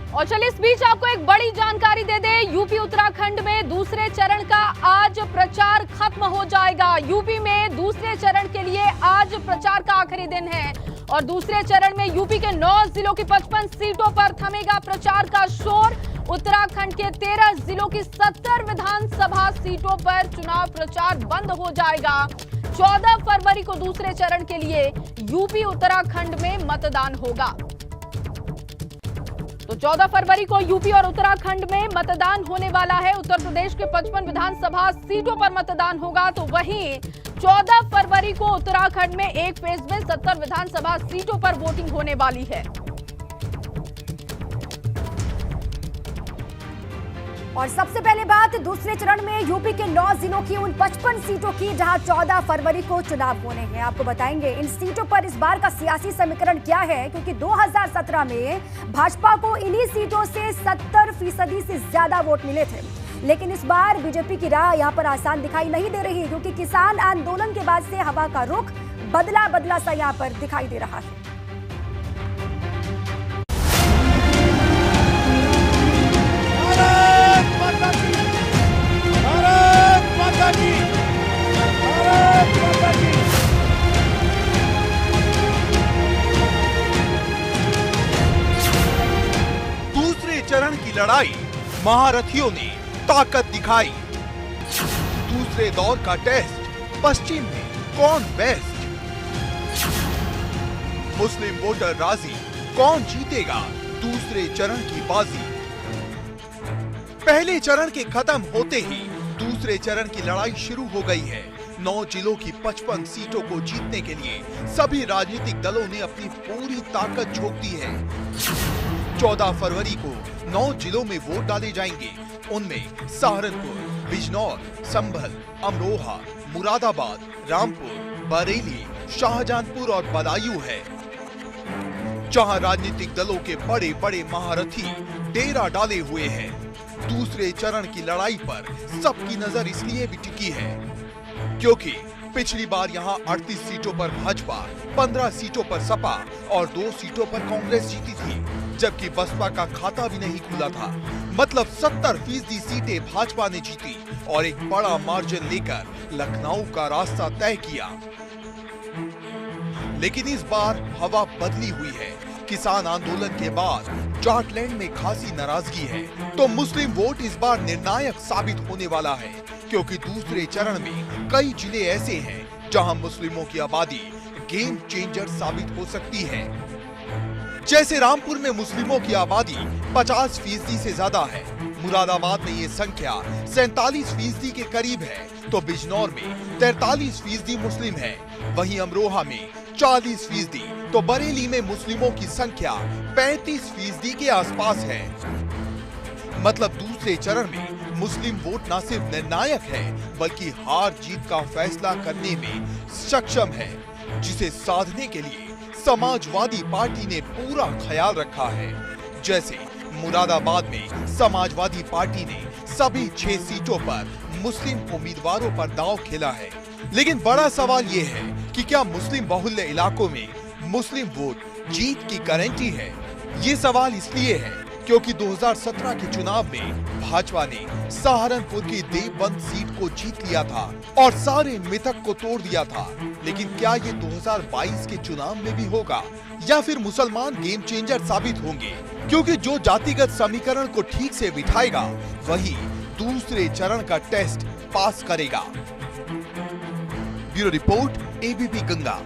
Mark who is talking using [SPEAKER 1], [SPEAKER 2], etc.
[SPEAKER 1] और चलिए इस बीच आपको एक बड़ी जानकारी दे दे। यूपी उत्तराखंड में दूसरे चरण का आज प्रचार खत्म हो जाएगा। यूपी में दूसरे चरण के लिए आज प्रचार का आखिरी दिन है और दूसरे चरण में यूपी के 9 जिलों की 55 सीटों पर थमेगा प्रचार का शोर। उत्तराखंड के 13 जिलों की 70 विधानसभा सीटों पर चुनाव प्रचार बंद हो जाएगा। 14 फरवरी को दूसरे चरण के लिए यूपी उत्तराखंड में मतदान होगा। तो 14 फरवरी को यूपी और उत्तराखंड में मतदान होने वाला है। उत्तर प्रदेश के 55 विधानसभा सीटों पर मतदान होगा, तो वहीं 14 फरवरी को उत्तराखंड में एक फेज में 70 विधानसभा सीटों पर वोटिंग होने वाली है।
[SPEAKER 2] और सबसे पहले बात दूसरे चरण में यूपी के 9 जिलों की उन 55 सीटों की जहां 14 फरवरी को चुनाव होने हैं। आपको बताएंगे इन सीटों पर इस बार का सियासी समीकरण क्या है, क्योंकि 2017 में भाजपा को इन्हीं सीटों से 70% से ज्यादा वोट मिले थे। लेकिन इस बार बीजेपी की राह यहां पर आसान दिखाई नहीं दे रही, क्योंकि किसान आंदोलन के बाद से हवा का रुख बदला सा यहां पर दिखाई दे रहा है।
[SPEAKER 3] दूसरे चरण की लड़ाई महारथियों ने ताकत दिखाई। दूसरे दौर का टेस्ट पश्चिम में कौन बेस्ट, मुस्लिम वोटर राजी, कौन जीतेगा दूसरे चरण की बाजी। पहले चरण के खत्म होते ही दूसरे चरण की लड़ाई शुरू हो गई है। 9 जिलों की 55 सीटों को जीतने के लिए सभी राजनीतिक दलों ने अपनी पूरी ताकत झोंक दी है। 14 फरवरी को 9 जिलों में वोट डाले जाएंगे। उनमें सहारनपुर, बिजनौर, संभल, अमरोहा, मुरादाबाद, रामपुर, बरेली, शाहजहांपुर और बदायूं है, जहां राजनीतिक दलों के बड़े बड़े महारथी डेरा डाले हुए हैं। दूसरे चरण की लड़ाई पर सबकी नजर इसलिए भी टिकी है क्योंकि पिछली बार यहां 38 सीटों पर भाजपा, 15 सीटों पर सपा और 2 सीटों पर कांग्रेस जीती थी, जबकि बसपा का खाता भी नहीं खुला था। मतलब 70% सीटें भाजपा ने जीती और एक बड़ा मार्जिन लेकर लखनऊ का रास्ता तय किया। लेकिन इस बार हवा बदली हुई है। किसान आंदोलन के बाद जाटलैंड में खासी नाराजगी है, तो मुस्लिम वोट इस बार निर्णायक साबित होने वाला है, क्योंकि दूसरे चरण में कई जिले ऐसे हैं जहां मुस्लिमों की आबादी गेम चेंजर साबित हो सकती है। जैसे रामपुर में मुस्लिमों की आबादी 50% से ज्यादा है, मुरादाबाद में ये संख्या 47% के करीब है, तो बिजनौर में 43% मुस्लिम है, वहीं अमरोहा में 40%, तो बरेली में मुस्लिमों की संख्या 35% के आसपास है। मतलब दूसरे चरण में मुस्लिम वोट न सिर्फ निर्णायक है, बल्कि हार जीत का फैसला करने में सक्षम है, जिसे साधने के लिए समाजवादी पार्टी ने पूरा ख्याल रखा है। जैसे मुरादाबाद में समाजवादी पार्टी ने सभी 6 सीटों पर मुस्लिम उम्मीदवारों पर दांव खेला है। लेकिन बड़ा सवाल ये है कि क्या मुस्लिम बहुल्य इलाकों में मुस्लिम वोट जीत की गारंटी है? ये सवाल इसलिए है क्योंकि 2017 के चुनाव में भाजपा ने सहारनपुर की देवबंद सीट को जीत लिया था और सारे मिथक को तोड़ दिया था। लेकिन क्या ये 2022 के चुनाव में भी होगा या फिर मुसलमान गेम चेंजर साबित होंगे? क्योंकि जो जातिगत समीकरण को ठीक से बिठाएगा वही दूसरे चरण का टेस्ट पास करेगा। Bureau report, ABP Ganga.